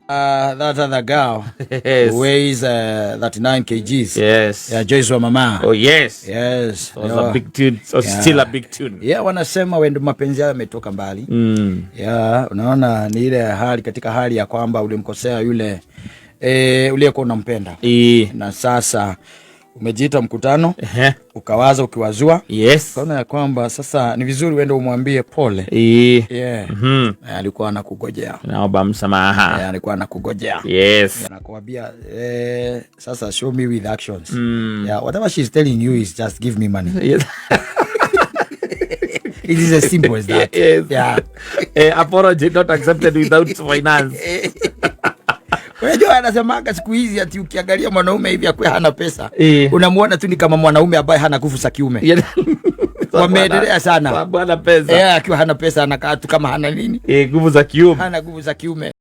That other girl Yes. weighs 39 kgs. Yes. Yeah, Joyce wa mama. Oh yes. Yes. It was a big tune. So Yeah. still a big tune. Yeah, wanasema wendo mapenzi yao yametoka mbali. Yeah, unaona ni ile hali katika hali ya kwamba ulimkosea yule uliyekuwa unampenda. Na sasa umejiita mkutano, ukawaza ukiwazua. Yes. Kaona ya kwamba sasa ni vizuri uende umwambie pole. Yeah. Alikuwa anakugojea. Naomba msamaha. Yeah, alikuwa anakugojea. Yes. Anakuambia sasa show me with actions. Yeah, whatever she's telling you is just give me money. Yes. It is as simple as that. Yes. Yeah. Apology not accepted without finance. Unajua anasemaga siku hizi ati ukiangalia mwanaume hivi akwe hana pesa, unamuona tu ni kama mwanaume ambaye hana nguvu za kiume. Wameendelea sana. Sababu hana pesa. Akiwa hana pesa anakaa tu kama hana nini? Nguvu za kiume. Hana nguvu za kiume.